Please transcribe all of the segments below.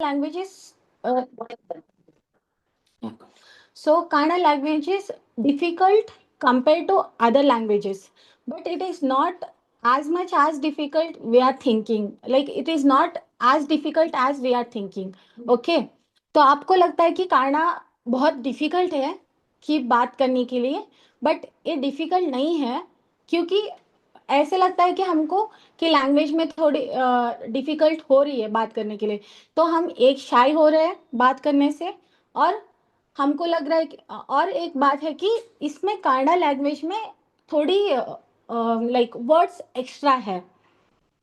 language is Kannada language is difficult compared to other languages, but it is not as much as difficult we are thinking. Like it is not as difficult as we are thinking. Okay, तो आपको लगता है कि काना बहुत difficult है कि बात करने के लिए, बट ये डिफिकल्ट नहीं है, क्योंकि ऐसे लगता है कि हमको कि लैंग्वेज में थोड़ी डिफिकल्ट हो रही है बात करने के लिए, तो हम एक शाई हो रहे हैं बात करने से। और हमको लग रहा है कि और एक बात है कि इसमें कन्नड़ा लैंग्वेज में थोड़ी लाइक वर्ड्स एक्स्ट्रा है,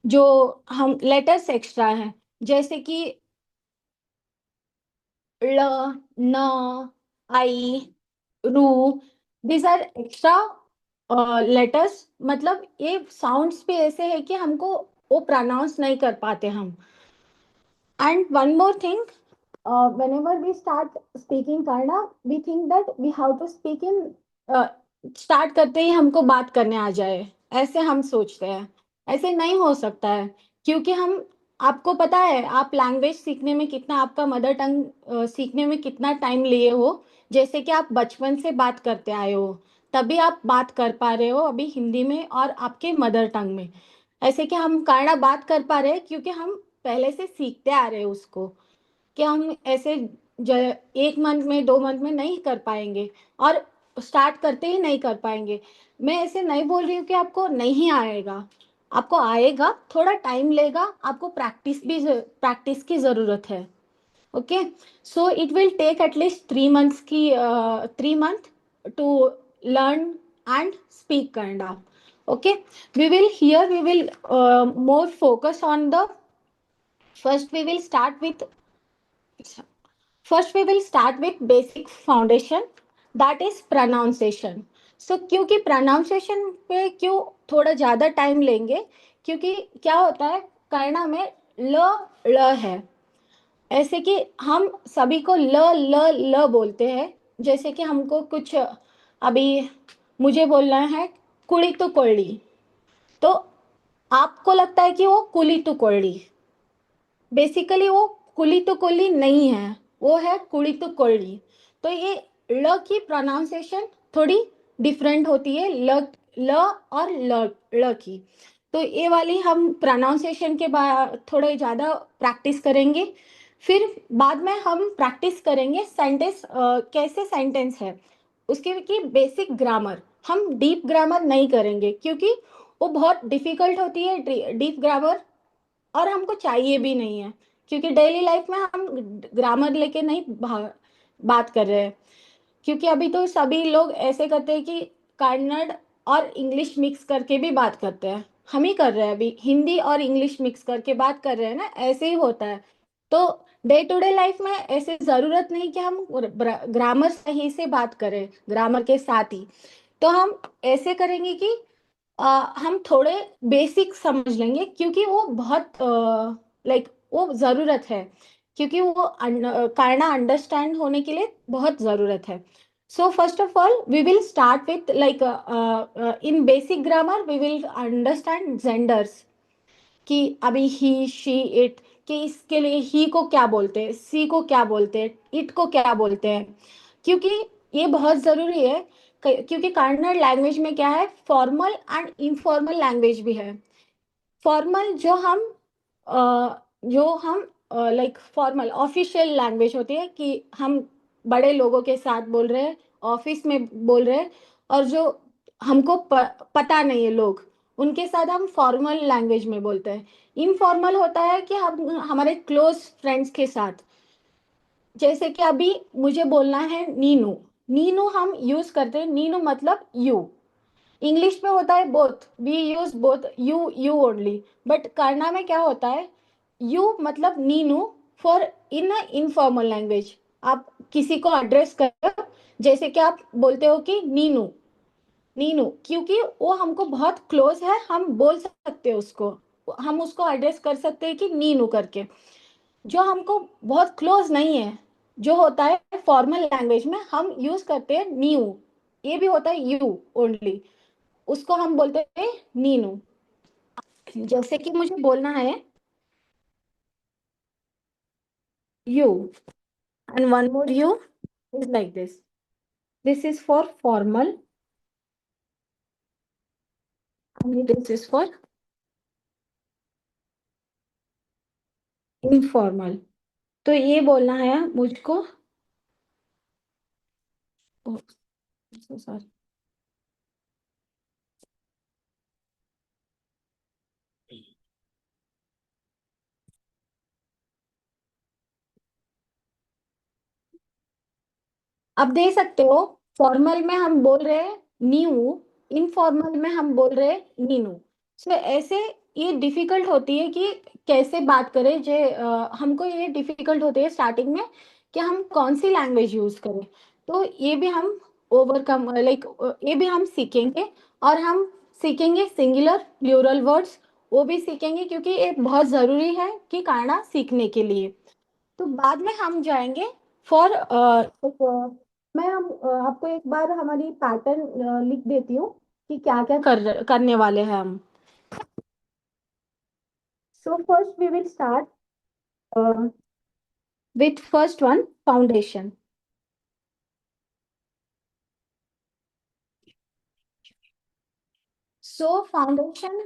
जो हम लेटर्स एक्स्ट्रा हैं, जैसे कि ल, न, आई, रू, दीज आर एक्स्ट्रा लेटर्स। मतलब ये साउंड्स भी ऐसे है कि हमको वो प्रोनाउंस नहीं कर पाते हम। And one more thing, whenever we start speaking Kannada, we think that we have to speak in start करते ही हमको बात करने आ जाए, ऐसे हम सोचते हैं। ऐसे नहीं हो सकता है, क्योंकि हम आपको पता है आप लैंग्वेज सीखने में कितना, आपका मदर टंग सीखने में कितना टाइम लिए हो। जैसे कि आप बचपन से बात करते आए हो, तभी आप बात कर पा रहे हो अभी हिंदी में और आपके मदर टंग में। ऐसे कि हम कन्नड़ा बात कर पा रहे हैं क्योंकि हम पहले से सीखते आ रहे हैं उसको, कि हम ऐसे एक मंथ में 2 मंथ में नहीं कर पाएंगे, और स्टार्ट करते ही नहीं कर पाएंगे। मैं ऐसे नहीं बोल रही हूँ कि आपको नहीं आएगा, आपको आएगा, थोड़ा टाइम लेगा, आपको प्रैक्टिस की ज़रूरत है। Okay, so it will take at least 3 months की 3 month to learn and speak Kannada. Okay, we will more focus on the first we will start with first we will start with basic foundation, that is pronunciation. So क्योंकि pronunciation पे क्यों थोड़ा ज़्यादा time लेंगे, क्योंकि क्या होता है कन्नड़ा में ल ळ है, ऐसे कि हम सभी को ल ल ल बोलते हैं। जैसे कि हमको कुछ अभी मुझे बोलना है कुड़ी तो कोड़ी, तो आपको लगता है कि वो कुली तो कोली, बेसिकली वो कुली तो कोली नहीं है, वो है कुली तो कोली। तो ये ल की प्रोनाउंसिएशन थोड़ी डिफरेंट होती है, ल ल और ल की। तो ये वाली हम प्रोनाउंसिएशन के बाद थोड़े ज़्यादा प्रैक्टिस करेंगे। फिर बाद में हम प्रैक्टिस करेंगे सेंटेंस, कैसे सेंटेंस है उसके की बेसिक ग्रामर। हम डीप ग्रामर नहीं करेंगे क्योंकि वो बहुत डिफिकल्ट होती है डीप ग्रामर, और हमको चाहिए भी नहीं है, क्योंकि डेली लाइफ में हम ग्रामर लेके नहीं बात कर रहे हैं। क्योंकि अभी तो सभी लोग ऐसे करते हैं कि कन्नड़ और इंग्लिश मिक्स करके भी बात करते हैं, हम ही कर रहे हैं अभी हिंदी और इंग्लिश मिक्स करके बात कर रहे हैं ना, ऐसे ही होता है। तो डे टू डे लाइफ में ऐसे ज़रूरत नहीं कि हम ग्रामर सही से बात करें ग्रामर के साथ ही। तो हम ऐसे करेंगे कि हम थोड़े बेसिक समझ लेंगे, क्योंकि वो बहुत लाइक वो ज़रूरत है, क्योंकि वो कारणा अंडरस्टैंड होने के लिए बहुत ज़रूरत है। So first of all we will start with like in basic grammar we will understand genders, कि अभी ही शी इट, कि इसके लिए ही को क्या बोलते हैं, सी को क्या बोलते हैं, इट को क्या बोलते हैं। क्योंकि ये बहुत ज़रूरी है, क्योंकि कन्नड़ लैंग्वेज में क्या है, फॉर्मल एंड इनफॉर्मल लैंग्वेज भी है। फॉर्मल जो हम लाइक फॉर्मल ऑफिशियल लैंग्वेज होती है, कि हम बड़े लोगों के साथ बोल रहे हैं, ऑफिस में बोल रहे हैं, और जो हमको पता नहीं है लोग, उनके साथ हम फॉर्मल लैंग्वेज में बोलते हैं। इनफॉर्मल होता है कि हम हमारे क्लोज फ्रेंड्स के साथ, जैसे कि अभी मुझे बोलना है नीनू, नीनू हम यूज करते हैं, नीनू मतलब यू। इंग्लिश में होता है both, we use both you you only, but Kannada में क्या होता है, यू मतलब नीनू फॉर इन इनफॉर्मल लैंग्वेज। आप किसी को एड्रेस करो, जैसे कि आप बोलते हो कि नीनू, नीनू, क्योंकि वो हमको बहुत क्लोज है, हम बोल सकते हैं उसको, हम उसको एड्रेस कर सकते हैं कि नीनू करके। जो हमको बहुत क्लोज नहीं है, जो होता है फॉर्मल लैंग्वेज में हम यूज करते हैं न्यू, ये भी होता है यू ओनली, उसको हम बोलते हैं नीनू। जैसे कि मुझे बोलना है U, and one more U is like this. This is for formal, and this is for informal. तो ये बोलना है मुझको. Oh, so sorry. अब दे सकते हो. फॉर्मल में हम बोल रहे हैं न्यू, इनफॉर्मल में हम बोल रहे हैं नीनू. सो ऐसे ये डिफिकल्ट होती है कि कैसे बात करें. जे हमको ये डिफिकल्ट होती है स्टार्टिंग में कि हम कौन सी लैंग्वेज यूज करें. तो ये भी हम ओवरकम लाइक ये भी हम सीखेंगे. और हम सीखेंगे सिंगुलर प्लूरल वर्ड्स, वो भी सीखेंगे क्योंकि ये बहुत जरूरी है कि काना सीखने के लिए. तो बाद में हम जाएंगे फॉर मैं हम आपको एक बार हमारी पैटर्न लिख देती हूँ कि क्या क्या करने वाले हैं हम. So first we will start with first one, foundation. So foundation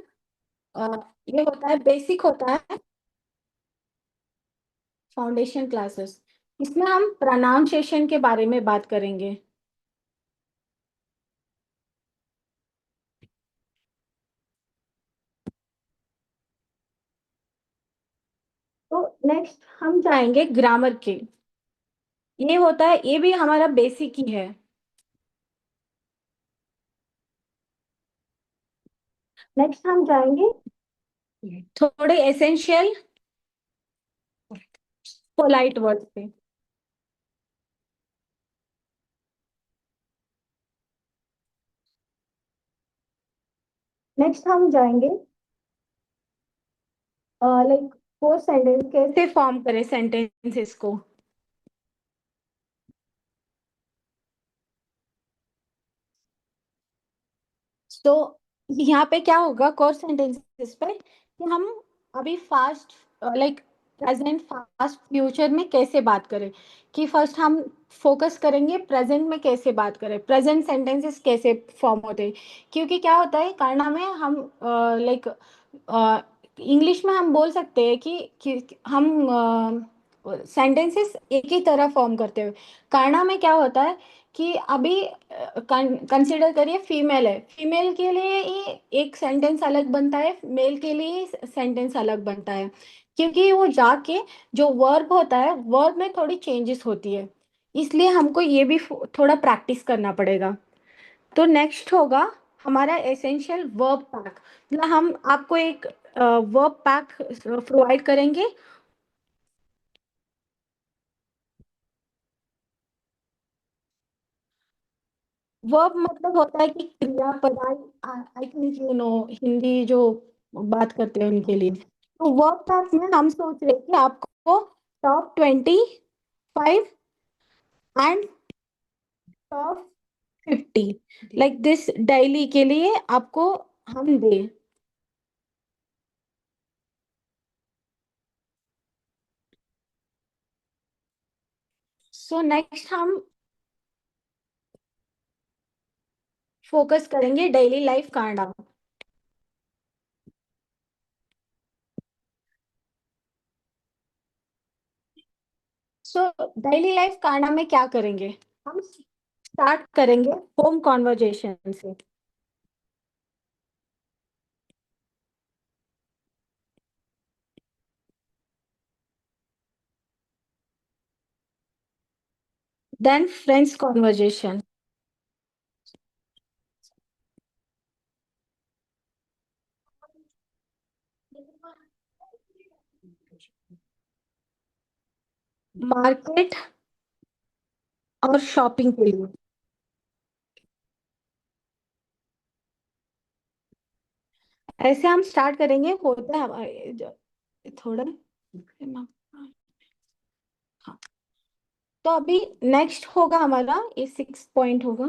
ये होता है, बेसिक होता है फाउंडेशन क्लासेस. इसमें हम प्रोनाउंसिएशन के बारे में बात करेंगे. तो नेक्स्ट हम जाएंगे ग्रामर के. ये होता है, ये भी हमारा बेसिक ही है. नेक्स्ट हम जाएंगे थोड़े एसेंशियल पोलाइट वर्ड पे. नेक्स्ट हम जाएंगे लाइक फोर सेंटेंस कैसे फॉर्म करें सेंटेंसेस को. तो यहाँ पे क्या होगा कोर सेंटेंसेस पे कि हम अभी fast like present fast future में कैसे बात करें. कि फर्स्ट हम फोकस करेंगे प्रेजेंट में कैसे बात करें, प्रेजेंट सेंटेंसेस कैसे फॉर्म होते हैं. क्योंकि क्या होता है कारणा में हम लाइक इंग्लिश में हम बोल सकते हैं कि हम सेंटेंसेस एक ही तरह फॉर्म करते हैं. कारणा में क्या होता है कि अभी कंसिडर करिए फीमेल है, फीमेल के लिए ही एक सेंटेंस अलग बनता है, मेल के लिए सेंटेंस अलग बनता है. क्योंकि वो जाके जो वर्ब होता है वर्ब में थोड़ी चेंजेस होती है. इसलिए हमको ये भी थोड़ा प्रैक्टिस करना पड़ेगा. तो नेक्स्ट होगा हमारा एसेंशियल वर्ब पैक. मतलब हम आपको एक वर्ब पैक प्रोवाइड करेंगे. वर्ब मतलब होता है कि क्रिया पदार्थ. I think you know Hindi जो बात करते हैं उनके लिए. तो वर्ब पैक में हम सोच रहे हैं कि आपको top 25 and top 50 like this daily के लिए आपको हम दे. सो नेक्स्ट हम फोकस करेंगे daily life Kannada. So daily life Kannada में क्या करेंगे. हम स्टार्ट करेंगे होम कॉन्वर्जेशन से. Then friends conversation. मार्केट और शॉपिंग के लिए. ऐसे हम स्टार्ट करेंगे. होता है हमारे थोड़ा. हाँ. तो अभी नेक्स्ट होगा हमारा ये 6 पॉइंट होगा.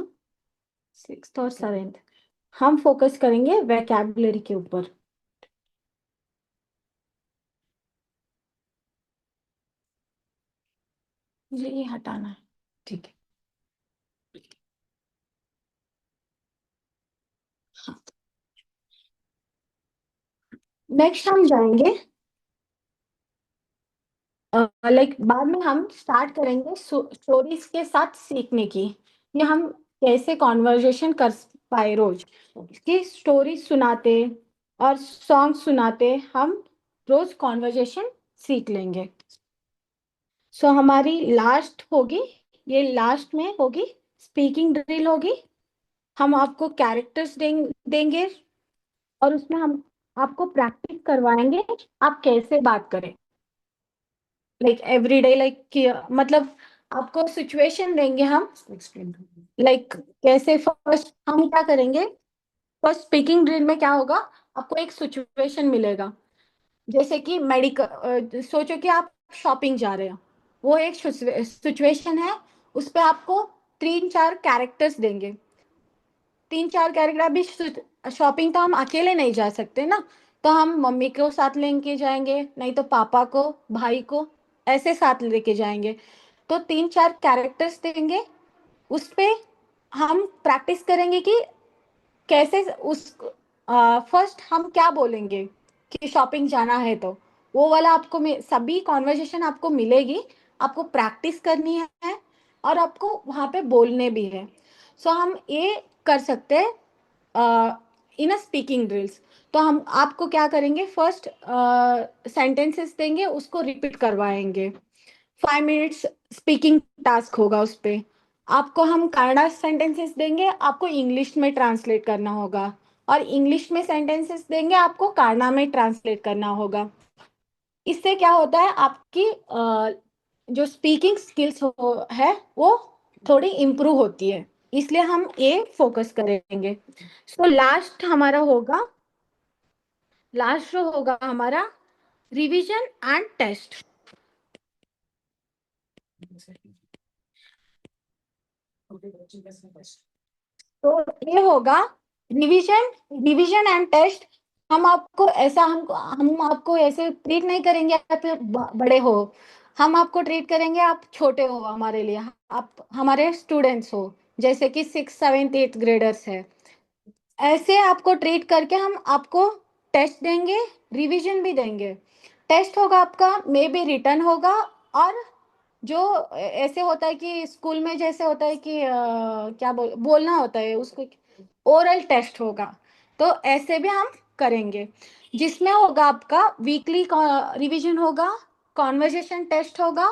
6th और 7th हम फोकस करेंगे वैकेबुलरी के ऊपर. मुझे ये हटाना है। ठीक है। नेक्स्ट हम जाएंगे, लाइक बाद में हम स्टार्ट करेंगे स्टोरीज के साथ सीखने की, ये हम कैसे कॉन्वर्जेशन कर पाए रोज की स्टोरी सुनाते और सॉन्ग सुनाते हम रोज कॉन्वर्जेशन सीख लेंगे। सो हमारी लास्ट होगी, ये लास्ट में होगी स्पीकिंग ड्रिल होगी। हम आपको कैरेक्टर्स देंगे और उसमें हम आपको प्रैक्टिस करवाएंगे आप कैसे बात करें, लाइक एवरीडे, लाइक मतलब आपको सिचुएशन देंगे हम, लाइक कैसे फर्स्ट हम क्या करेंगे। फर्स्ट स्पीकिंग ड्रिल में क्या होगा, आपको एक सिचुएशन मिलेगा, जैसे कि मेडिकल, सोचो कि आप शॉपिंग जा रहे हो, वो एक सिचुएशन है। उस पे आपको 3-4 कैरेक्टर्स देंगे, 3-4 कैरेक्टर। अभी शॉपिंग तो हम अकेले नहीं जा सकते ना, तो हम मम्मी को साथ लेके जाएंगे, नहीं तो पापा को, भाई को, ऐसे साथ लेके जाएंगे। तो 3-4 कैरेक्टर्स देंगे, उस पे हम प्रैक्टिस करेंगे कि कैसे उस फर्स्ट हम क्या बोलेंगे कि शॉपिंग जाना है, तो वो वाला आपको सभी कॉन्वर्जेशन आपको मिलेगी, आपको प्रैक्टिस करनी है और आपको वहां पे बोलने भी है। सो हम ये कर सकते हैं इन अ स्पीकिंग ड्रिल्स। तो हम आपको क्या करेंगे, फर्स्ट सेंटेंसेस देंगे, उसको रिपीट करवाएंगे। 5 मिनट्स स्पीकिंग टास्क होगा उस पे। आपको हम कन्नड़ा सेंटेंसेस देंगे, आपको इंग्लिश में ट्रांसलेट करना होगा, और इंग्लिश में सेंटेंसेस देंगे, आपको कन्नड़ा में ट्रांसलेट करना होगा। इससे क्या होता है, आपकी जो स्पीकिंग स्किल्स है वो थोड़ी इम्प्रूव होती है, इसलिए हम ये फोकस करेंगे। सो लास्ट जो होगा हमारा रिवीजन एंड टेस्ट। तो ये होगा रिवीजन रिवीजन एंड टेस्ट। हम आपको ऐसे ट्रीट नहीं करेंगे आप बड़े हो, हम आपको ट्रीट करेंगे आप छोटे हो हमारे लिए, आप हमारे स्टूडेंट्स हो, जैसे कि 6th 7th 8th ग्रेडर्स है। ऐसे आपको ट्रीट करके हम आपको टेस्ट देंगे, रिवीजन भी देंगे। टेस्ट होगा आपका मे बी रिटर्न होगा, और जो ऐसे होता है कि स्कूल में जैसे होता है कि क्या बोलना होता है उसको, ओरल टेस्ट होगा। तो ऐसे भी हम करेंगे, जिसमें होगा आपका वीकली रिवीजन होगा, कॉन्वर्जेशन टेस्ट होगा,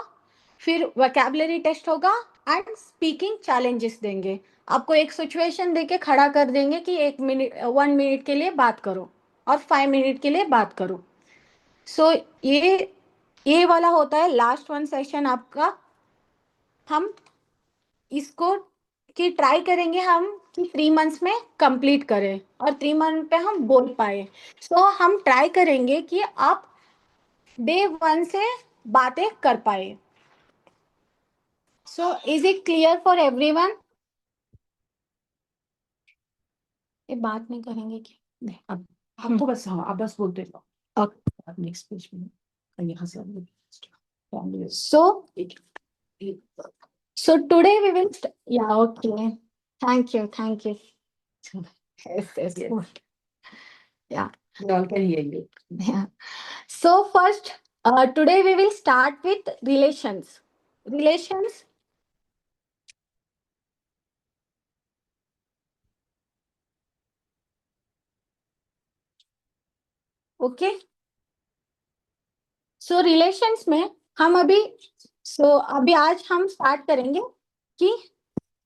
फिर वोकैबुलरी टेस्ट होगा, एंड स्पीकिंग चैलेंजेस देंगे। आपको एक सिचुएशन देके खड़ा कर देंगे कि 1 मिनट के लिए बात करो और 5 मिनट के लिए बात करो। सो ये वाला होता है लास्ट वन सेशन आपका। हम इसको कि ट्राई करेंगे हम कि 3 मंथ्स में कंप्लीट करें और 3 मंथ पे हम बोल पाए। सो हम ट्राई करेंगे कि आप डे 1 से बातें कर पाए। So is it clear for everyone? ये बात नहीं करेंगे क्या? नहीं, अब हमको बस, हाँ आप बस बोलते रहो। ओके, नेक्स्ट पेज में यहाँ से सो सो टुडे वी विल, या okay, thank you, yes, yes. Yeah, we all can hear you. Yeah. So first, today we will start with relations. Relations. Okay. So relations में हम अभी आज हम start करेंगे कि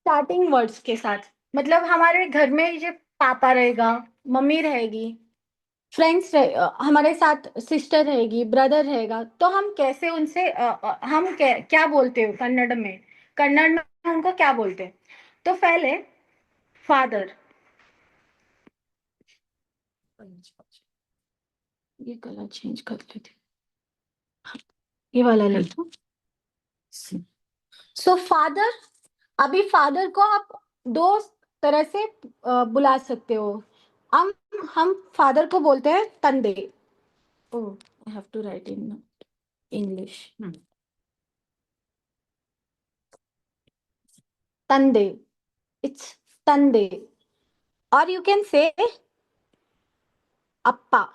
स्टार्टिंग वर्ड्स के साथ, मतलब हमारे घर में जो पापा रहेगा, मम्मी रहेगी, फ्रेंड्स हमारे साथ सिस्टर रहेगी, ब्रदर रहेगा, तो हम कैसे उनसे हम क्या बोलते हो कन्नड़ में, कन्नड़ में उनको क्या बोलते हैं। तो पहले फादर, ये कलर चेंज कर लेते, ये वाला ले लो। सो फादर, अभी फादर को आप दो तरह से बुला सकते हो। हम हम फादर को बोलते हैं तंदे। Oh, I have to write in English. tande. It's tande. Or you can say appa.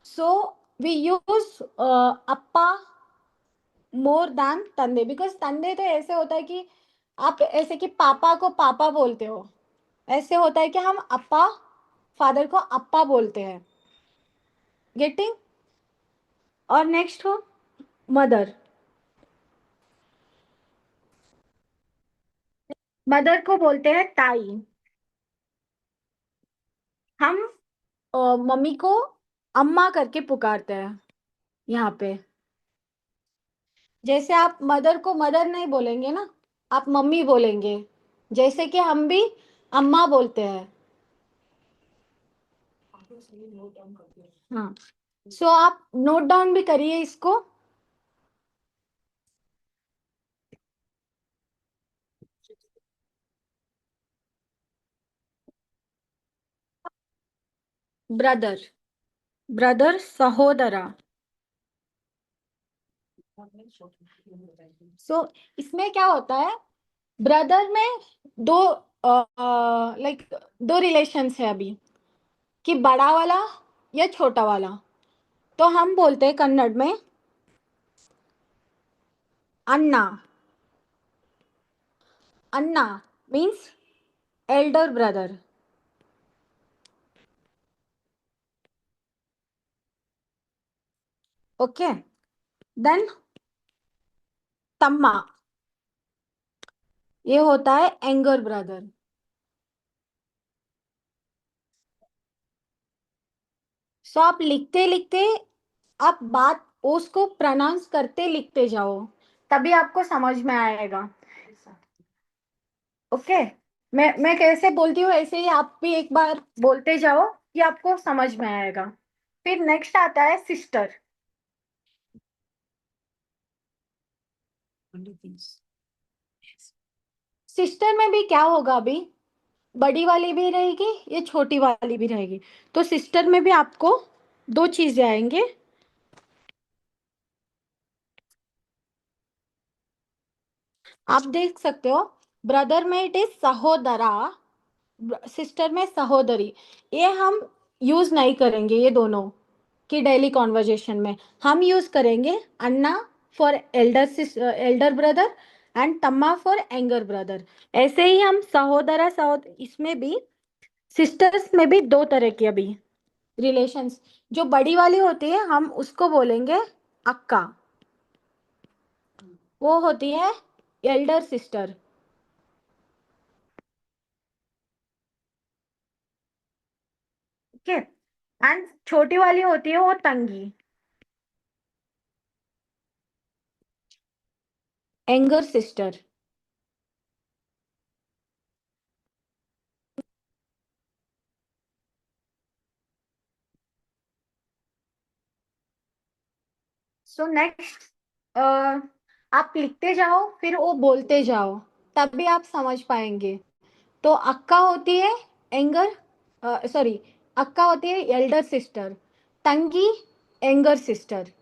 So we use appa more than tande, because tande तो ऐसे होता है कि आप ऐसे कि पापा को पापा बोलते हो, ऐसे होता है कि हम अप्पा, फादर को अप्पा बोलते हैं. गेटिंग? और नेक्स्ट हो मदर. मदर को बोलते हैं ताई. हम मम्मी को अम्मा करके पुकारते हैं यहाँ पे. जैसे आप मदर को मदर नहीं बोलेंगे ना, आप मम्मी बोलेंगे, जैसे कि हम भी अम्मा बोलते हैं. हाँ. सो आप नोट डाउन भी करिए इसको. ब्रदर. ब्रदर सहोदरा. सो इसमें क्या होता है, ब्रदर में दो लाइक दो रिलेशंस है अभी, कि बड़ा वाला या छोटा वाला. तो हम बोलते हैं कन्नड़ में अन्ना. Anna means elder brother. Okay. Then tamma, ये होता है एंगर ब्रदर. सो आप लिखते लिखते, आप बात उसको प्रोनाउंस करते लिखते जाओ, तभी आपको समझ में आएगा. ओके. मैं कैसे बोलती हूँ ऐसे ही आप भी एक बार बोलते जाओ कि आपको समझ में आएगा. फिर नेक्स्ट आता है सिस्टर. सिस्टर में भी क्या होगा अभी, बड़ी वाली भी रहेगी ये छोटी वाली भी रहेगी. तो सिस्टर में भी आपको दो चीजें आएंगे. आप देख सकते हो, ब्रदर में इट इज सहोदरा, सिस्टर में सहोदरी. ये हम यूज नहीं करेंगे ये दोनों की डेली कॉन्वर्जेशन में. हम यूज करेंगे anna for elder brother and tamma for younger brother. ऐसे ही हम सहोदरा सहोद इसमें भी, सिस्टर्स में भी दो तरह की अभी रिलेशंस. जो बड़ी वाली होती है हम उसको बोलेंगे अक्का, वो होती है एल्डर सिस्टर. ओके. एंड छोटी वाली होती है वो तंगी, एंगर सिस्टर. सो नेक्स्ट, आप लिखते जाओ फिर वो बोलते जाओ, तभी आप समझ पाएंगे. तो अक्का होती है एंगर, सॉरी, अक्का होती है एल्डर सिस्टर, तंगी anger sister.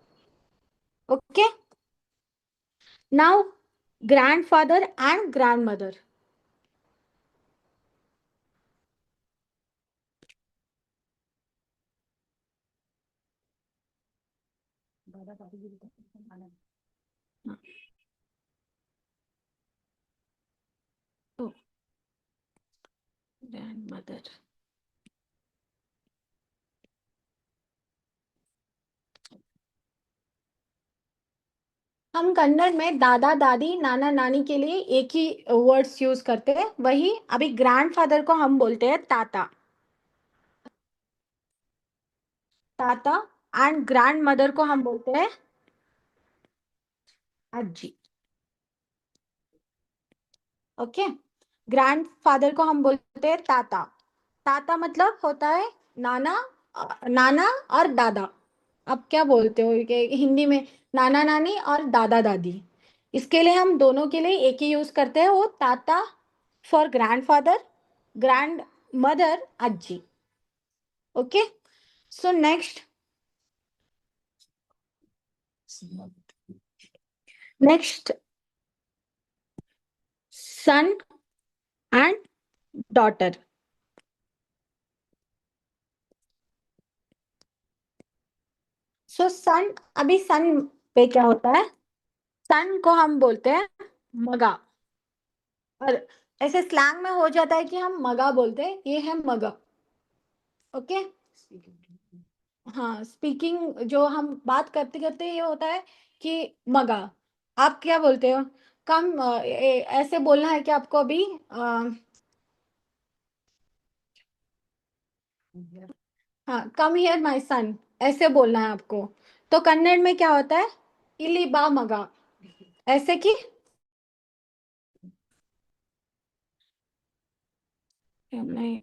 Okay. Now grandfather and grandmother. Grandmother. हम कन्नड़ में दादा दादी नाना नानी के लिए एक ही वर्ड्स यूज करते हैं. वही अभी ग्रैंडफादर को हम बोलते हैं ताता. ताता. एंड ग्रैंड मदर को हम बोलते हैं अज्जी. ओके. ग्रैंडफादर को हम बोलते हैं ताता. ताता मतलब होता है नाना, नाना और दादा. आप क्या बोलते हो कि हिंदी में नाना नानी और दादा दादी. इसके लिए हम दोनों के लिए एक ही यूज करते हैं, वो tata for grandfather, grandmother ajji. Okay. So next, next son and daughter. So son, अभी सन पे क्या होता है, सन को हम बोलते हैं मगा, और ऐसे स्लैंग में हो जाता है कि हम मगा बोलते हैं, ये है मगा। ओके। हाँ, स्पीकिंग जो हम बात करते करते ये होता है कि मगा। आप क्या बोलते हो, कम ऐसे बोलना है कि आपको अभी हाँ, कम हियर माय सन, ऐसे बोलना है आपको। तो कन्नड़ में क्या होता है, इली बा मगा, ऐसे कि नहीं,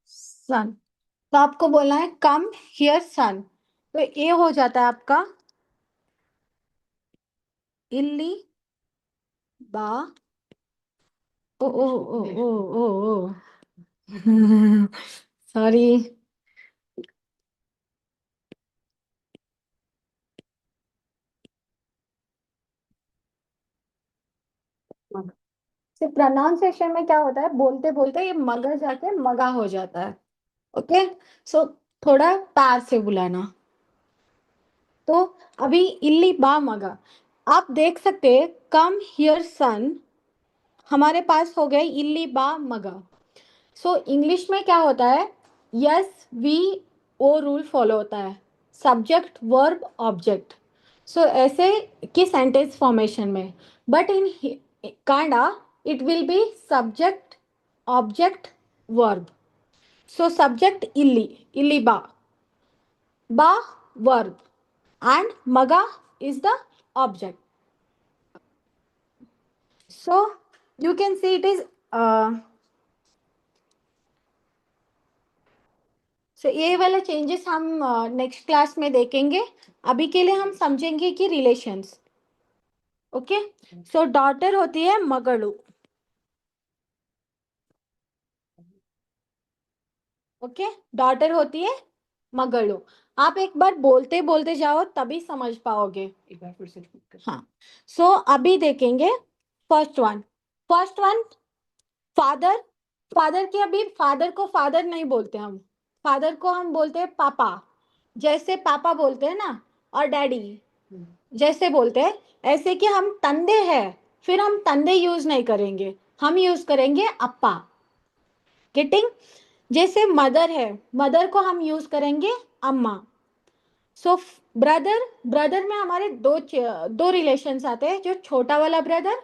सन, तो आपको बोलना है कम हियर सन, तो ये हो जाता है आपका इल्ली बा, ओ ओ ओ ओ ओ ओ सॉरी। सिर्फ प्रोनाउंसिएशन में क्या होता है, बोलते बोलते ये मगर जाके मगा हो जाता है। ओके। सो थोड़ा प्यार से बुलाना। तो अभी इल्ली बा मगा, आप देख सकते हैं कम हियर सन, हमारे पास हो गए इल्ली बा मगा। सो इंग्लिश में क्या होता है, S V O rule follow होता है, सब्जेक्ट वर्ब ऑब्जेक्ट। सो ऐसे की सेंटेंस फॉर्मेशन में, but in Kannada it will be subject object verb. So subject इल्ली, इल्ली बा verb, and maga is the object. So you can see it is so ये वाला चेंजेस हम नेक्स्ट क्लास में देखेंगे। अभी के लिए हम समझेंगे कि रिलेशंस। ओके। सो डॉटर होती है मगड़ू। ओके, डॉटर होती है मगड़ू। आप एक बार बोलते बोलते जाओ तभी समझ पाओगे। एक बार फिर से repeat करो। हाँ। सो अभी देखेंगे first one. First one father. Father के अभी फादर को फादर नहीं बोलते हम, फादर को हम बोलते हैं पापा, जैसे पापा बोलते हैं ना, और डैडी जैसे बोलते हैं, ऐसे कि हम तंदे हैं, फिर हम तंदे यूज नहीं करेंगे, हम यूज करेंगे अप्पा। गेटिंग। जैसे मदर है, मदर को हम यूज करेंगे अम्मा। सो ब्रदर, ब्रदर में हमारे दो रिलेशंस आते हैं, जो छोटा वाला ब्रदर,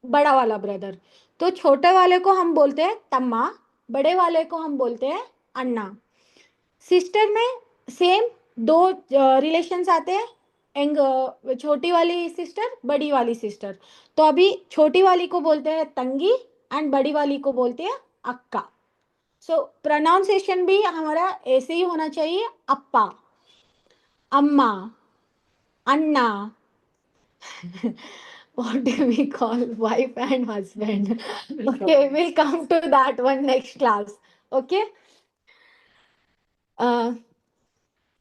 बड़ा वाला ब्रदर। तो छोटे वाले को हम बोलते हैं तम्मा, बड़े वाले को हम बोलते हैं अन्ना। सिस्टर में सेम दो रिलेशंस आते हैं, छोटी वाली सिस्टर, बड़ी वाली सिस्टर। तो अभी छोटी वाली को बोलते हैं तंगी, एंड बड़ी वाली को बोलते हैं अक्का। सो प्रोनाउंसिएशन भी हमारा ऐसे ही होना चाहिए, अप्पा, अम्मा, अन्ना। What do we call wife and husband? Okay, we'll come to that one next class. Okay. uh,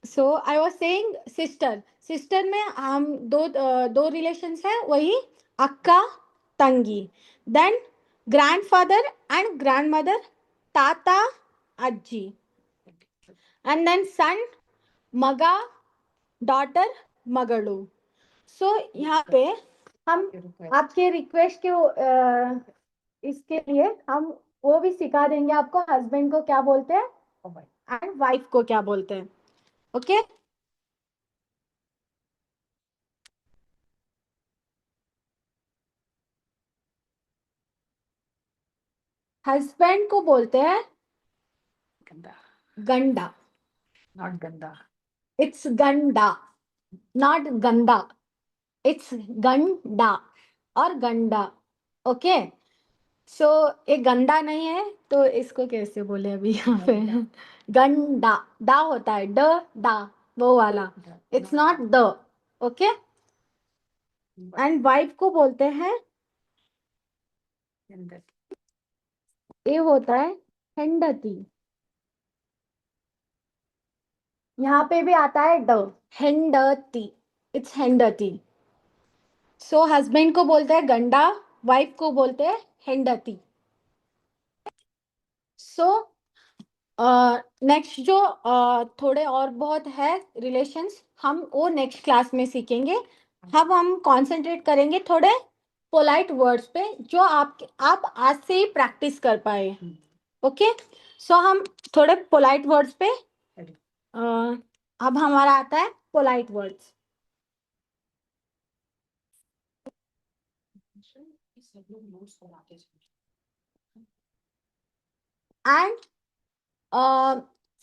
so I was saying sister, sister में हम दो रिलेशंस है, वही अक्का, तंगी। देन ग्रैंडफादर एंड ग्रैंडमदर, ताता, अज्जी। एंड देन सन, मगा, डॉटर, मगड़ू। सो यहाँ पे हम आपके रिक्वेस्ट के इसके लिए हम वो भी सिखा देंगे आपको, हस्बैंड को क्या बोलते हैं एंड वाइफ को क्या बोलते हैं। ओके। हस्बैंड को बोलते हैं गंदा, गंडा, नॉट गंदा, इट्स गंडा, नॉट गंदा, इट्स गंडा और गंडा। ओके। सो ये गंदा नहीं है, तो इसको कैसे बोले अभी यहाँ पे, गंडा, दा होता है, ड, डा, वो वाला, it's not the. Okay. And wife को बोलते हैं ए होता है हेंडती। यहाँ पे भी आता है ड, हेंडती, इट्स हेंडती। सो हस्बैंड को बोलते हैं गंडा, वाइफ को बोलते हैं हेंडती। सो नेक्स्ट जो थोड़े और बहुत है रिलेशंस, हम वो नेक्स्ट क्लास में सीखेंगे। अब हम कंसंट्रेट करेंगे थोड़े पोलाइट वर्ड्स पे जो आप आज से ही प्रैक्टिस कर पाए। ओके, सो हम थोड़े पोलाइट वर्ड्स पे अब हमारा आता है polite words. And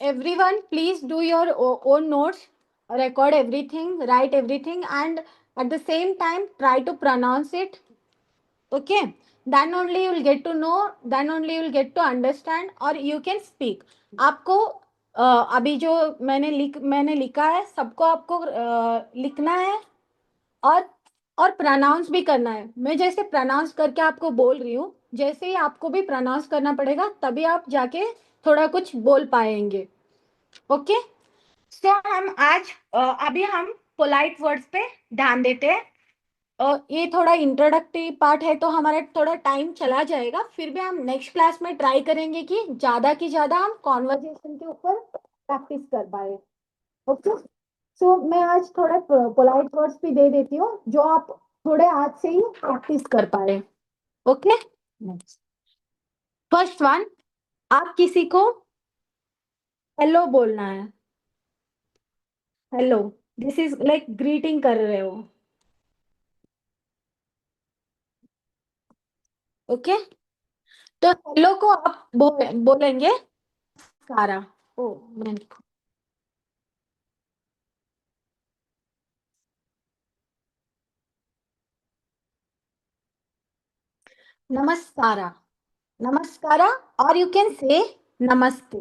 everyone please do your own notes, record everything, write everything, and at the same time try to pronounce it. Okay, then only you will get to know, then only you will get to understand or you can speak. आपको अभी जो मैंने लिखा है सबको आपको लिखना है और प्रोनाउंस भी करना है। मैं जैसे प्रोनाउंस करके आपको बोल रही हूँ, जैसे ही आपको भी प्रोनाउंस करना पड़ेगा, तभी आप जाके थोड़ा कुछ बोल पाएंगे। ओके, सो हम आज अभी हम पोलाइट वर्ड्स पे ध्यान देते हैं। ये थोड़ा इंट्रोडक्टरी पार्ट है तो हमारा थोड़ा टाइम चला जाएगा, फिर भी हम नेक्स्ट क्लास में ट्राई करेंगे कि ज्यादा की ज्यादा हम कॉन्वर्जेशन के ऊपर प्रैक्टिस कर पाए। ओके, सो मैं आज थोड़ा पोलाइट वर्ड्स भी दे देती हूँ जो आप थोड़े आज से ही प्रैक्टिस कर पाए। ओके, फर्स्ट वन, आप किसी को हेलो बोलना है। Hello, this is like greeting कर रहे हो। ओके, तो हेलो को आप बोलेंगे सारा। ओ मैं नमस्कारा, नमस्कारा, और यू कैन से नमस्ते।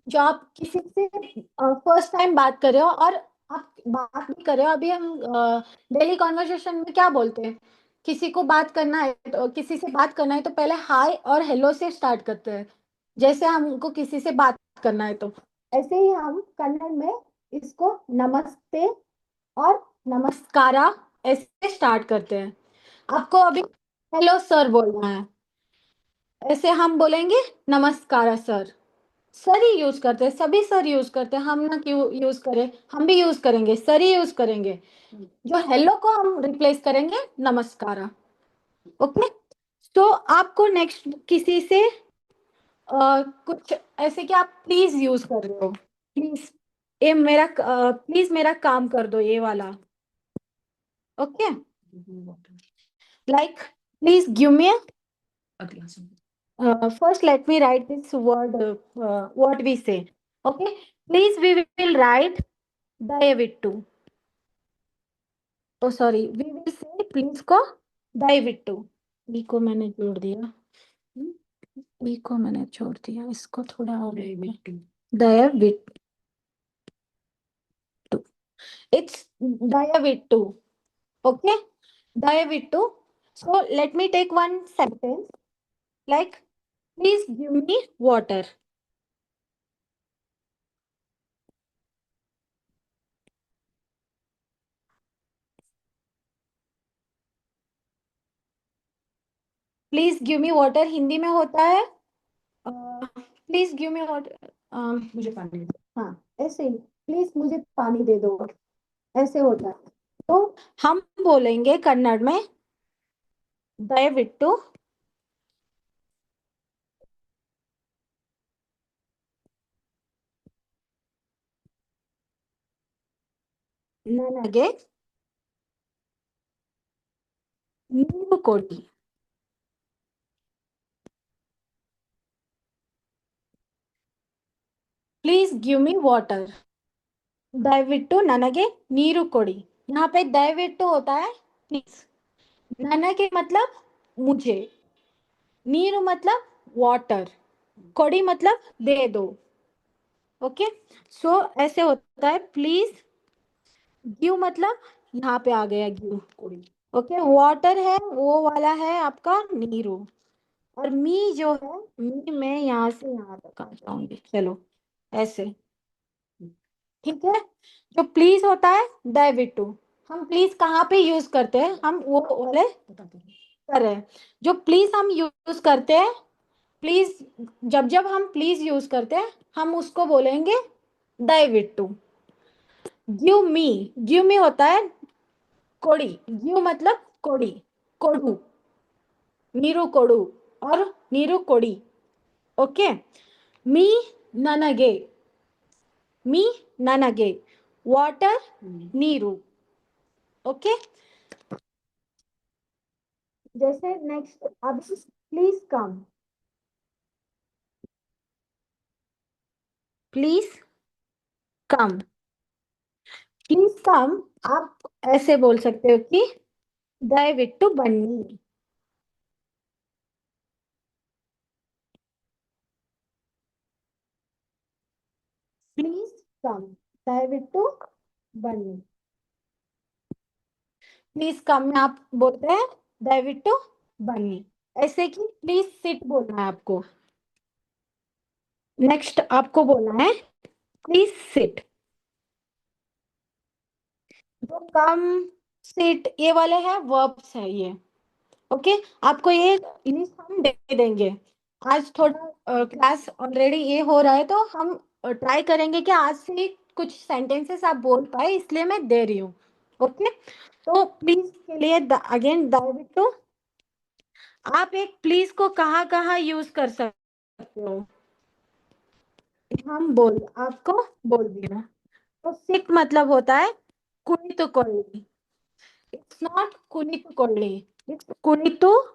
जो आप किसी से फर्स्ट टाइम बात कर रहे हो और आप बात भी कर रहे हो, अभी हम डेली कॉन्वर्सेशन में क्या बोलते हैं, किसी को बात करना है तो किसी से बात करना है तो पहले हाय और हेलो से स्टार्ट करते हैं। जैसे हमको किसी से बात करना है तो ऐसे ही हम कन्नड़ में इसको नमस्ते और नमस्कारा ऐसे स्टार्ट करते हैं। आपको अभी हेलो सर बोलना है, ऐसे हम बोलेंगे नमस्कार सर। सर ही यूज करते हैं, सभी सर यूज करते हैं, हम ना क्यों यूज करें, हम भी यूज करेंगे, सर ही यूज करेंगे। जो हेलो को हम रिप्लेस करेंगे नमस्कार। ओके, तो आपको नेक्स्ट किसी से कुछ ऐसे कि आप प्लीज यूज कर रहे हो, प्लीज, ये मेरा प्लीज मेरा काम कर दो ये वाला। Okay, like please give me first let me write this word, what we say. Okay, please we will write ದಯವಿಟ್ಟು, oh sorry we will say please को दयविಟ್ಟು। ई को मैंने जोड़ दिया, ई को मैंने छोड़ दिया, इसको थोड़ा और दयविಟ್ಟು, it's ದಯವಿಟ್ಟು। okay, ದಯವಿಟ್ಟು। so let me take one sentence like please give me water। Please give me water Hindi में होता है प्लीज गिव मी वाटर, मुझे पानी दे दो। हाँ, ऐसे ही प्लीज मुझे पानी दे दो, ऐसे होता है। तो हम बोलेंगे कन्नड़ में ದಯವಿಟ್ಟು ನನಗೆ ನೀರು ಕೊಡಿ। प्लीज गिव मी वाटर, ದಯವಿಟ್ಟು ನನಗೆ ನೀರು ಕೊಡಿ। यहाँ पे ದಯವಿಟ್ಟು होता है प्लीज, ನನಗೆ मतलब मुझे, नीरू मतलब वाटर, कोड़ी मतलब दे दो। ओके, सो ऐसे होता है प्लीज। गिव मतलब यहाँ पे आ गया गिव, कोड़ी। ओके, वाटर है वो वाला है आपका नीरू। और मी जो है, मी मैं यहाँ से यहाँ तक आ जाऊंगी, चलो ऐसे। ठीक है। जो प्लीज होता है, दयविटू, हम प्लीज कहाँ पे यूज करते हैं, हम वो वाले कर रहे हैं। जो प्लीज हम यूज करते हैं, प्लीज, जब जब हम प्लीज यूज करते हैं, हम उसको बोलेंगे दयविटू। गिव मी होता है कोड़ी, गिव मतलब कोड़ी, कोडू, नीरू कोडू, और नीरू कोड़ी। ओके। मी ನನಗೆ, मी ನನಗೆ, वाटर नीरू। ओके। जैसे नेक्स्ट, अब please come, please come, please come, आप ऐसे बोल सकते हो कि ದಯವಿಟ್ಟು ಬನ್ನಿ। प्लीज कम, ದಯವಿಟ್ಟು ಬನ್ನಿ। प्लीज कम में आप बोलते हैं ದಯವಿಟ್ಟು बन्नी। ऐसे कि प्लीज सिट बोलना है आपको। नेक्स्ट आपको बोलना है प्लीज सिट। जो कम, सिट, ये वाले हैं वर्ब्स है ये। ओके। आपको ये लिस्ट हम दे देंगे। आज थोड़ा क्लास ऑलरेडी ये हो रहा है, तो हम ट्राई करेंगे कि आज से कुछ सेंटेंसेस आप बोल पाए, इसलिए मैं दे रही हूँ। ओके। तो प्लीज के लिए अगेन दयविಟ್ಟು, आप एक प्लीज को कहाँ कहाँ यूज कर सकते हो, हम बोल आपको बोल दिया। तो सिट मतलब होता है कुनितुಕೊಳ್ಳಿ। इट्स नॉट कुनितुಕೊಳ್ಳಿ, इट्स कुनितुಕೊಳ್ಳಿ।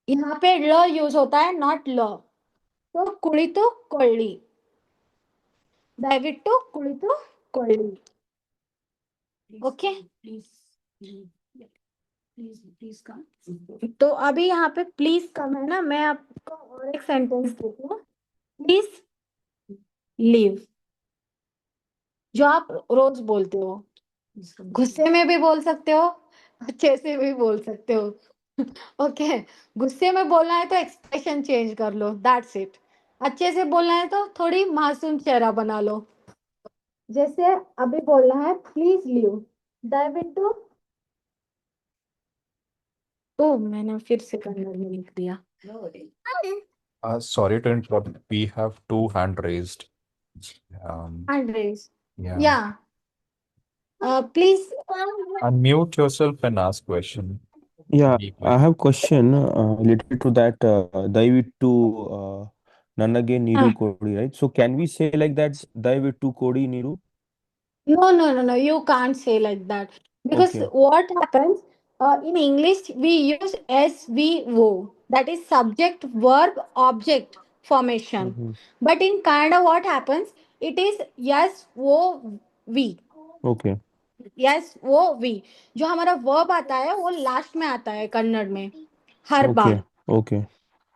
यहाँ पे ल यूज होता है, नॉट ल। तो ಕುಳಿತುಕೊಳ್ಳಿ, ದಯವಿಟ್ಟು ಕುಳಿತುಕೊಳ್ಳಿ। ओके। Please come. तो अभी यहाँ पे प्लीज कम है ना, मैं आपको और एक सेंटेंस देती हूँ। प्लीज लीव, जो आप रोज बोलते हो, गुस्से में भी बोल सकते हो, अच्छे से भी बोल सकते हो। ओके। गुस्से में बोलना है तो एक्सप्रेशन चेंज कर लो, दैट्स इट। अच्छे से बोलना है तो थोड़ी मासूम चेहरा बना लो। जैसे अभी बोलना है प्लीज लीव, दयविಟ್ಟು। ओ, मैंने फिर से कन्नड़ में लिख दिया। Sorry to interrupt. We have two hand raised. Andres, Yeah. yeah, please. Unmute yourself and ask question. Yeah, Be I quick. have question related to that ದಯವಿಟ್ಟು ನನಗೆ ನೀರು uh, ಕೊಡಿ, right? So can we say like that ದಯವಿಟ್ಟು ಕೊಡಿ ನೀರು? no, you can't say like that, because Okay. what happens, in English we use SVO, that is subject verb object formation. Mm-hmm. But in Kannada what happens, it is SOV, Okay. SOV। जो हमारा verb आता है वो last में आता है कन्नड़ में, हर Okay. बार। Okay.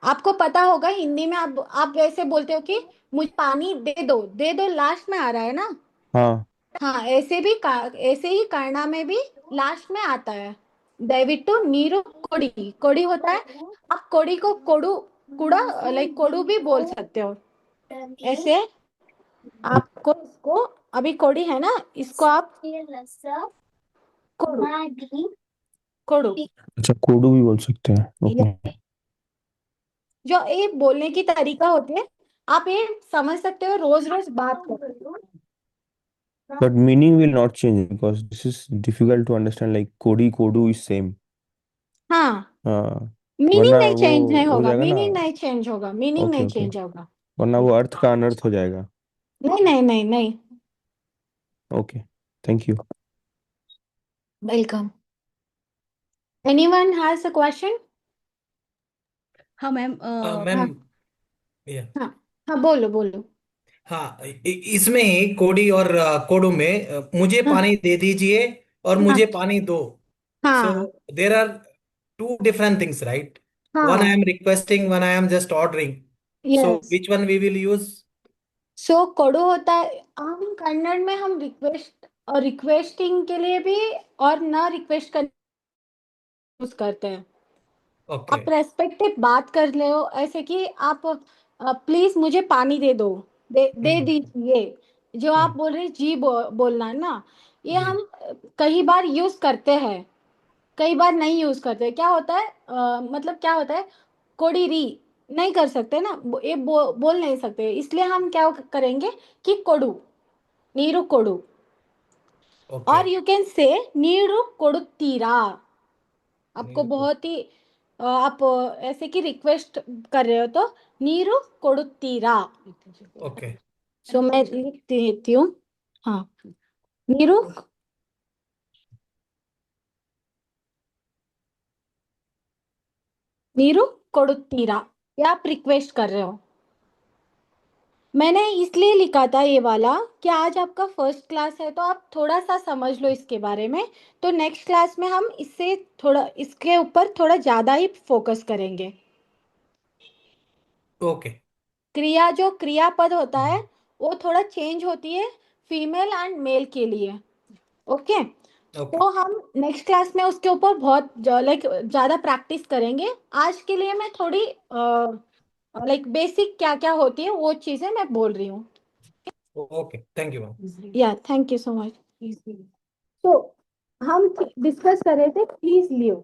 आपको पता होगा हिंदी में आप वैसे बोलते हो कि मुझे पानी दे दो, दे दो लास्ट में आ रहा है ना। हाँ. हाँ, ऐसे ही कन्नड़ा में भी लास्ट में आता है। दयविಟ್ಟು नीरू कोड़ी, कोड़ी होता है। आप कोड़ी को कोडू, कुड़ा, लाइक कोडू भी बोल सकते हो। ऐसे आपको इसको, अभी कोड़ी है ना, इसको आप कोडू, कोडू। अच्छा, कोडू भी बोल सकते हैं। ओके. जो ये बोलने की तरीका होती है, आप ये समझ सकते हो रोज रोज बात कर। But meaning will not change because this is difficult to understand. Like कोडी कोडू is same. हाँ, हाँ. मीनिंग वरना नहीं वो चेंज नहीं हो होगा, जाएगा ना. मीनिंग नहीं चेंज होगा, मीनिंग ओके नहीं ओके. चेंज होगा। वरना वो अर्थ का अनर्थ हो जाएगा. नहीं। Okay. Thank you. Welcome. Anyone has a question? हाँ मैम हाँ, मैम, या हाँ, हाँ, बोलो बोलो। हाँ, इसमें कोडी और कोडू में मुझे हाँ, पानी दे दीजिए और हाँ, मुझे पानी दो। सो हाँ, there are two different things, right? One I हाँ, am requesting, one I am just ordering. So yes. Which one we will use? So कोडू होता है, हम कन्नड़ में हम रिक्वेस्ट और रिक्वेस्टिंग के लिए भी और ना रिक्वेस्ट करने यूज करते हैं। ओके। आप रेस्पेक्टिव बात कर रहे हो ऐसे कि आप प्लीज मुझे पानी दे दो, दे हम्म। दीजिए। जो आप हम्म। बोल रहे जी बोलना है ना, ये जी। हम कई बार यूज करते हैं, कई बार नहीं यूज करते। क्या होता है मतलब क्या होता है, कोड़ी री नहीं कर सकते ना, ये बोल नहीं सकते, इसलिए हम क्या करेंगे कि कोडू, नीरू कोडू। ओके। और यू कैन से नीरू कोडुत्तीरा। आपको नीरू को। बहुत ही आप ऐसे कि रिक्वेस्ट कर रहे हो तो नीरू कोडुत्तीरा। ओके। सो मैं लिख देती हूँ। हाँ, नीरू, नीरू कोडुत्तीरा, ये आप रिक्वेस्ट कर रहे हो। मैंने इसलिए लिखा था ये वाला कि आज आपका फर्स्ट क्लास है तो आप थोड़ा सा समझ लो इसके बारे में, तो नेक्स्ट क्लास में हम इससे थोड़ा इसके ऊपर थोड़ा ज्यादा ही फोकस करेंगे। ओके। क्रिया जो क्रियापद होता है वो थोड़ा चेंज होती है फीमेल एंड मेल के लिए। Okay, okay. तो हम नेक्स्ट क्लास में उसके ऊपर बहुत लाइक ज्यादा प्रैक्टिस करेंगे। आज के लिए मैं थोड़ी लाइक बेसिक क्या क्या होती है वो चीजें मैं बोल रही हूँ। Okay, thank you ma'am. या थैंक यू सो मच। तो हम डिस्कस कर रहे थे प्लीज लियो।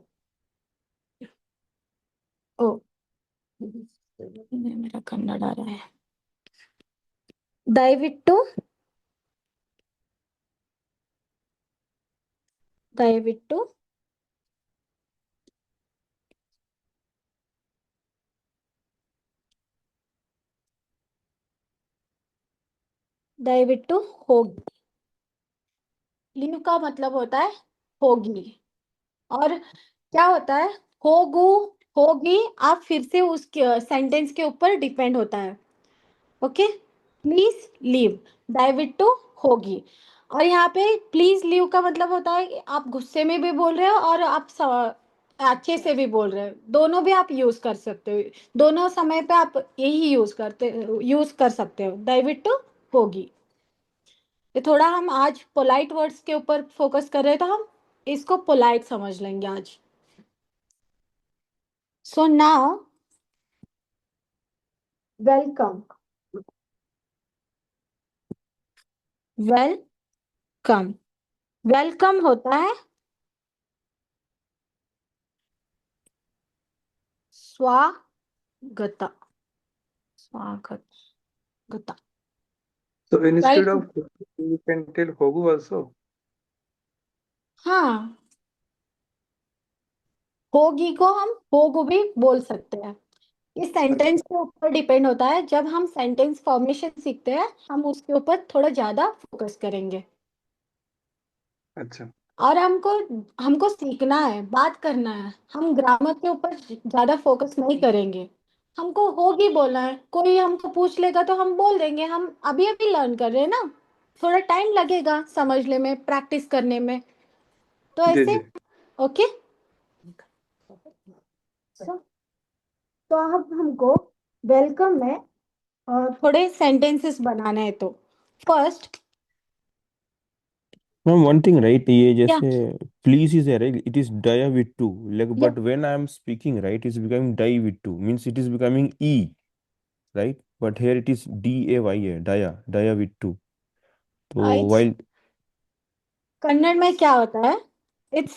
ओ, मेरा कन्नड़ आ रहा है। ದಯವಿಟ್ಟು ದಯವಿಟ್ಟು ದಯವಿಟ್ಟು ಹೋಗಿ। लीव का मतलब होता है होगी। और क्या होता है, होगू, होगी, आप फिर से उस सेंटेंस के ऊपर डिपेंड होता है। ओके, प्लीज लीव, दयविट्टू होगी। और यहाँ पे प्लीज लीव का मतलब होता है कि आप गुस्से में भी बोल रहे हो और आप अच्छे से भी बोल रहे हो, दोनों भी आप यूज कर सकते हो। दोनों समय पे आप यही यूज कर सकते हो, दयविट्टू होगी। ये थोड़ा हम आज पोलाइट वर्ड्स के ऊपर फोकस कर रहे हैं तो हम इसको पोलाइट समझ लेंगे आज। So now welcome, welcome, welcome होता है स्वागत, स्वागत, गता। So instead welcome, of you can tell Hogu also. हाँ, होगी को हम होगू भी बोल सकते हैं। इस सेंटेंस के ऊपर डिपेंड होता है, जब हम सेंटेंस फॉर्मेशन सीखते हैं हम उसके ऊपर थोड़ा ज्यादा फोकस करेंगे। अच्छा। और हमको हमको सीखना है, बात करना है, हम ग्रामर के ऊपर ज्यादा फोकस नहीं करेंगे। हमको होगी बोलना है, कोई हमको पूछ लेगा तो हम बोल देंगे, हम अभी अभी लर्न कर रहे हैं ना, थोड़ा टाइम लगेगा समझने में, प्रैक्टिस करने में, तो जी ऐसे। जी। ओके, तो अब हमको वेलकम में थोड़े सेंटेंसेस बनाने हैं। तो first, Ma'am, one thing, right? ये या जैसे please is there, right? It is dia with two. Like, या but when I am speaking, right, it's becoming die with two. Means it is becoming e, right? But here it is day, dia with two. तो it's while Kannada में क्या होता है, it's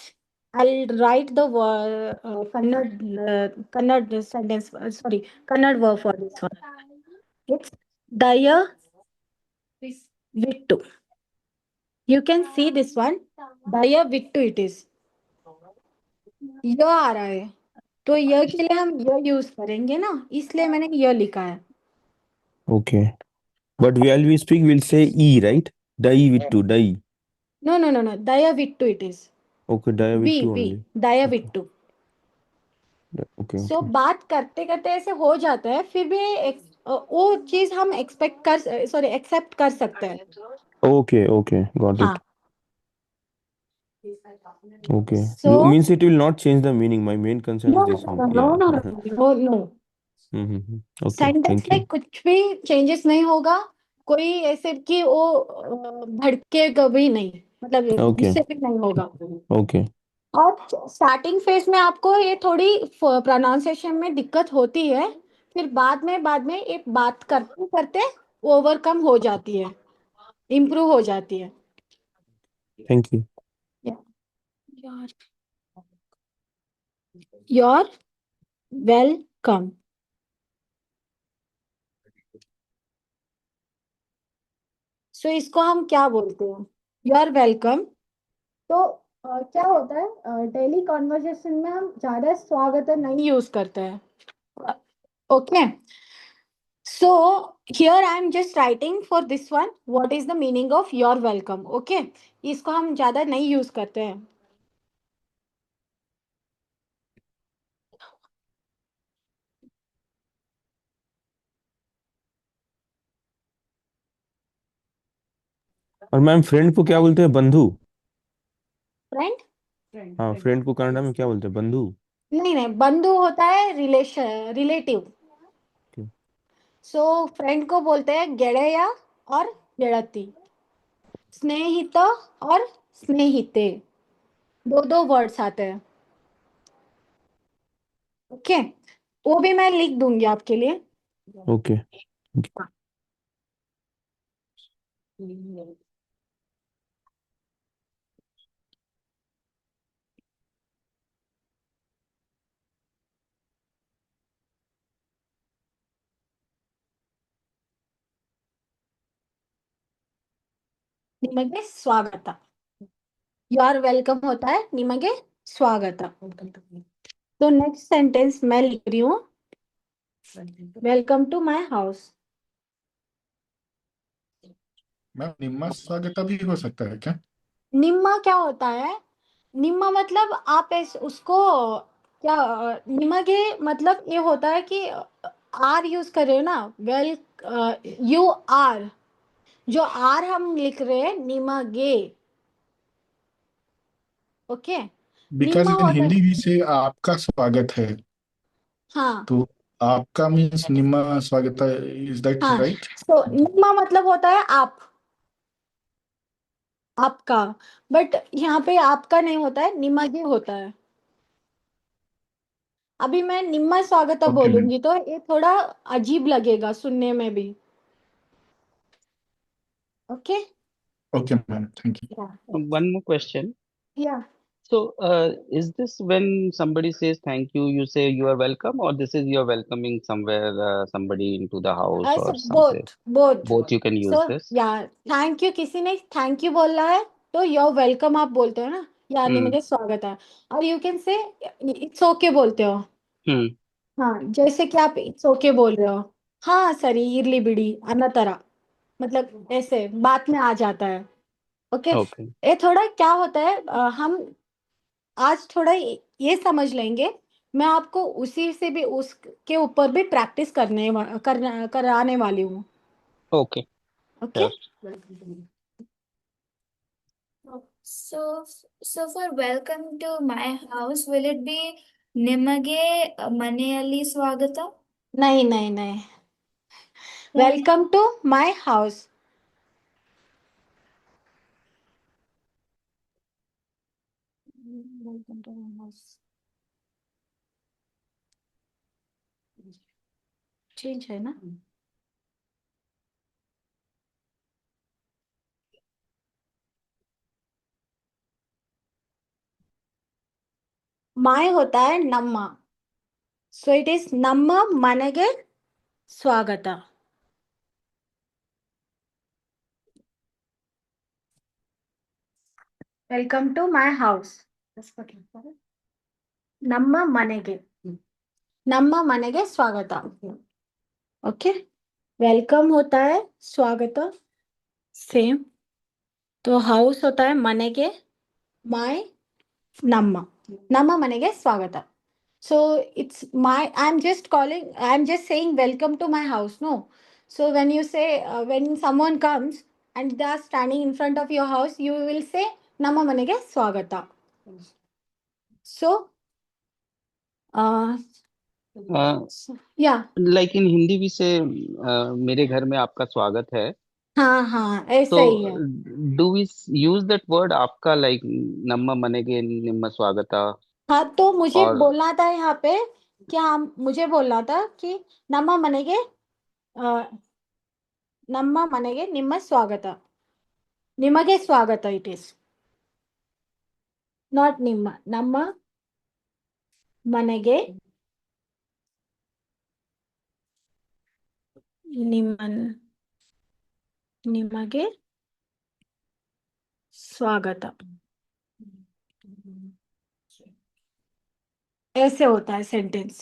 I write the Kannada, Kannada sentence, sorry, Kannada word for this one, it's dayavittu. You can see this one, dayavittu it is, य आ रहा है, तो य के लिए हम य यूज करेंगे ना, इसलिए मैंने य लिखा है। okay, but while we speak, we'll say e, right? Die with two, die. No no no no, dayavittu it is, Okay, dia V with two V only. Okay, dayavittu. So okay. बात करते करते ऐसे हो जाता है, फिर भी वो चीज हम एक्सपेक्ट कर, सॉरी, एक्सेप्ट कर सकते हैं। Okay, okay, got हाँ, it. Okay. So Means it will not change the meaning. My main concern no is this no one. No Yeah. No no no, Okay, sentence thank में you. कुछ भी changes नहीं होगा, कोई ऐसे कि वो भड़के कभी नहीं, मतलब ओके इससे भी नहीं होगा। ओके और स्टार्टिंग फेज में आपको ये थोड़ी प्रोनाउंसिएशन में दिक्कत होती है, फिर बाद में ये बात करते करते ओवरकम हो जाती है, इम्प्रूव हो जाती है। Thank you. Your welcome. So इसको हम क्या बोलते हैं? Your welcome. तो क्या होता है, डेली कॉन्वर्सेशन में हम ज्यादा स्वागत नहीं यूज करते हैं। Okay, so here I am just writing for this one what is the meaning of your welcome. Okay, इसको हम ज्यादा नहीं यूज करते हैं। और मैम फ्रेंड को क्या बोलते हैं? बंधु। फ्रेंड? हाँ, फ्रेंड को कन्नड़ा में क्या बोलते हैं? बंधु। नहीं नहीं, बंधु होता है relation, relative. Okay. So friend को बोलते हैं गेड़या और गेड़ती। स्नेहित और स्नेहिते, दो दो वर्ड्स आते हैं। ओके, वो भी मैं लिख दूंगी आपके लिए। ओके निಮಗೆ स्वागत। योर वेलकम होता है निಮಗೆ स्वागत। तो नेक्स्ट सेंटेंस मैं लिख रही हूँ, welcome to my house. Ma'am निम्मा स्वागत भी हो सकता है क्या? निम्मा क्या होता है? निम्मा मतलब आप उसको क्या, निमगे मतलब ये होता है कि आर यूज कर रहे हो ना, वेल, यू आर, जो आर हम लिख रहे हैं निमगे। ओके, बिकॉज निम्मा इन होता है। हिंदी भी से आपका स्वागत है, हाँ तो आपका मीन्स निम्मा स्वागत, इज दैट हाँ, राइट? तो निम्मा मतलब होता है आप, आपका। बट यहाँ पे आपका नहीं होता है, निमगे होता है। अभी मैं निम्मा स्वागत ओके मैम। बोलूंगी तो ये थोड़ा अजीब लगेगा सुनने में भी। Okay, okay ma'am, thank you. One more question. या So, is this when somebody says thank you, you say you are welcome, or this is you're welcoming somewhere, somebody into the house ऐसे or something? Both both. Both you can so use this. या thank you, किसी ने thank you बोला है तो your welcome आप बोलते हो ना, या Hmm. निಮಗೆ स्वागत है। और you can say it's okay बोलते हो। Hmm. हाँ, जैसे कि आप इट्स ओके बोल रहे हो, हाँ सरी इरली बिड़ी अन्ना तरह, मतलब ऐसे बात में आ जाता है। Okay, Okay. ये थोड़ा क्या होता है, हम आज थोड़ा ये समझ लेंगे। मैं आपको उसी से भी उसके ऊपर भी प्रैक्टिस कराने वाली हूँ। Okay. Okay, Sure. So, so for welcome to my house, will it be ನಿಮಗೆ ಮನೆಯಲ್ಲಿ ಸ್ವಾಗತ? नहीं नहीं नहीं, welcome to my house. Welcome to my house change है ना। माय होता है नम्मा, सो इट इज नम्मा मनेगे स्वागत। वेलकम टू माय हाउस, ನಮ್ಮ ಮನೆಗೆ, ನಮ್ಮ ಮನೆಗೆ स्वागत। ओके, वेलकम होता है स्वागत, सेम। तो हाउस होता है ಮನೆಗೆ, माय ನಮ್ಮ, ನಮ್ಮ ಮನೆಗೆ स्वागत। So it's my, I'm just calling, I'm just saying welcome to my house, no. So when you say, when someone comes and they are standing in front of your house, you will say ನಮ್ಮ ಮನೆಗೆ ಸ್ವಾಗತ. So uh, Uh, yeah, like in Hindi we say, मेरे घर में आपका स्वागत है. हाँ ऐसा So, ही है। do we use that word आपका like ನಮ್ಮ ಮನೆಗೆ ನಿಮ್ಮ ಸ್ವಾಗತ हाँ तो मुझे or बोलना था यहाँ पे क्या, मुझे बोलना था कि ನಮ್ಮ ಮನೆಗೆ ನಮ್ಮ ಮನೆಗೆ ನಿಮ್ಮ ಸ್ವಾಗತ, ನಿಮಗೆ ಸ್ವಾಗತ, ಇಟ್ ಈಸ್ ನಾಟ್ ನಿಮ್ಮ, ನಮ್ಮ ಮನೆಗೆ ನಿಮ್ಮ, ನಿಮಗೆ स्वागत, ऐसे होता है सेंटेंस।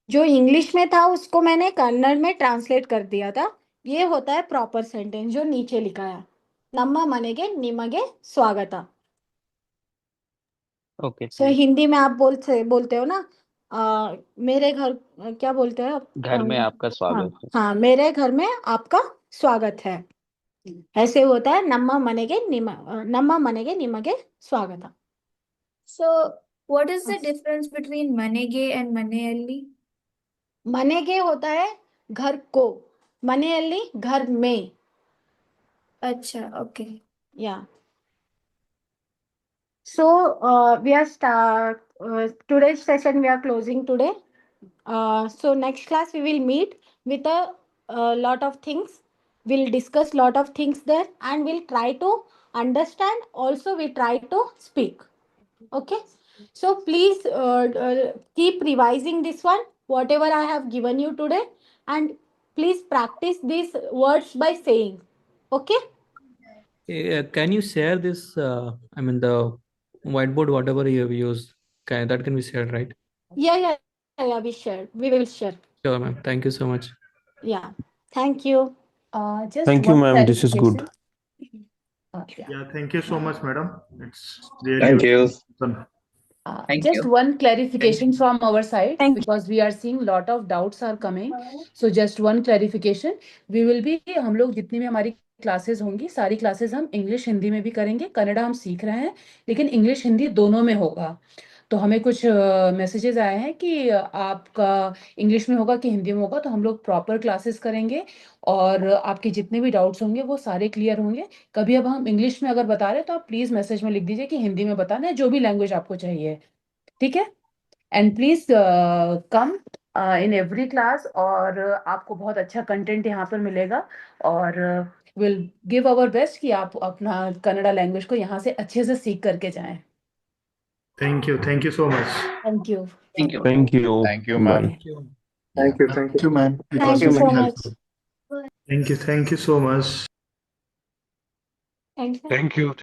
जो इंग्लिश में था उसको मैंने कन्नड़ में ट्रांसलेट कर दिया था। ये होता है प्रॉपर सेंटेंस जो नीचे लिखा है, ನಮ್ಮ ಮನೆಗೆ ನಿಮಗೆ स्वागत। okay सो हिंदी में आप बोलते हो ना, मेरे घर, क्या बोलते हैं आप? घर में आपका हाँ स्वागत है। हाँ, मेरे घर में आपका स्वागत है, ऐसे होता है ನಮ್ಮ ಮನೆಗೆ ನಿಮಗೆ ಸ್ವಾಗತ। So, what is the difference between manege and manealli? ಮನೆಗೆ होता है घर को, ಮನೆಯಲ್ಲಿ घर में। Acha, okay. Yeah. So we are today's session we are closing today. So next class we will meet with a lot of things. We'll discuss lot of things there and we'll try to understand. Also we try to speak. Okay. So please keep revising this one, whatever I have given you today, and please practice these words by saying. Okay. Can you share this? I mean, the whiteboard, whatever you have used, that can be shared, right? Yeah. We will share. Sure, ma'am. Thank you so much. Yeah. Thank you. Just Thank you, one ma'am. This is good. clarification. Yeah. Yeah, thank you so much, madam. It's really Thank you. awesome. Thank Just you. one clarification from our side Thank you. because we are seeing lot of doubts are coming. So just one clarification. We will be, हम लोग जितनी भी हमारी classes होंगी सारी classes हम English Hindi में भी करेंगे। कन्नड़ा हम सीख रहे हैं लेकिन इंग्लिश हिंदी दोनों में होगा। तो हमें कुछ मैसेजेस आए हैं कि आपका इंग्लिश में होगा कि हिंदी में होगा, तो हम लोग प्रॉपर क्लासेस करेंगे और आपके जितने भी डाउट्स होंगे वो सारे क्लियर होंगे। कभी अब हम इंग्लिश में अगर बता रहे हैं तो आप प्लीज मैसेज में लिख दीजिए कि हिंदी में बताना है, जो भी लैंग्वेज आपको चाहिए, ठीक है। And please come in every class, और आपको बहुत अच्छा कंटेंट यहाँ पर मिलेगा और विल गिव आवर बेस्ट कि आप अपना कन्नड़ा लैंग्वेज को यहाँ से अच्छे से सीख करके जाएं। Thank you so much. Thank you. Thank you. Thank you. Thank you, ma'am. Bye. Thank you. Thank you. Thank you, ma'am. It Thank was you so really much. helpful. Thank you so much. Thank you. Thank you.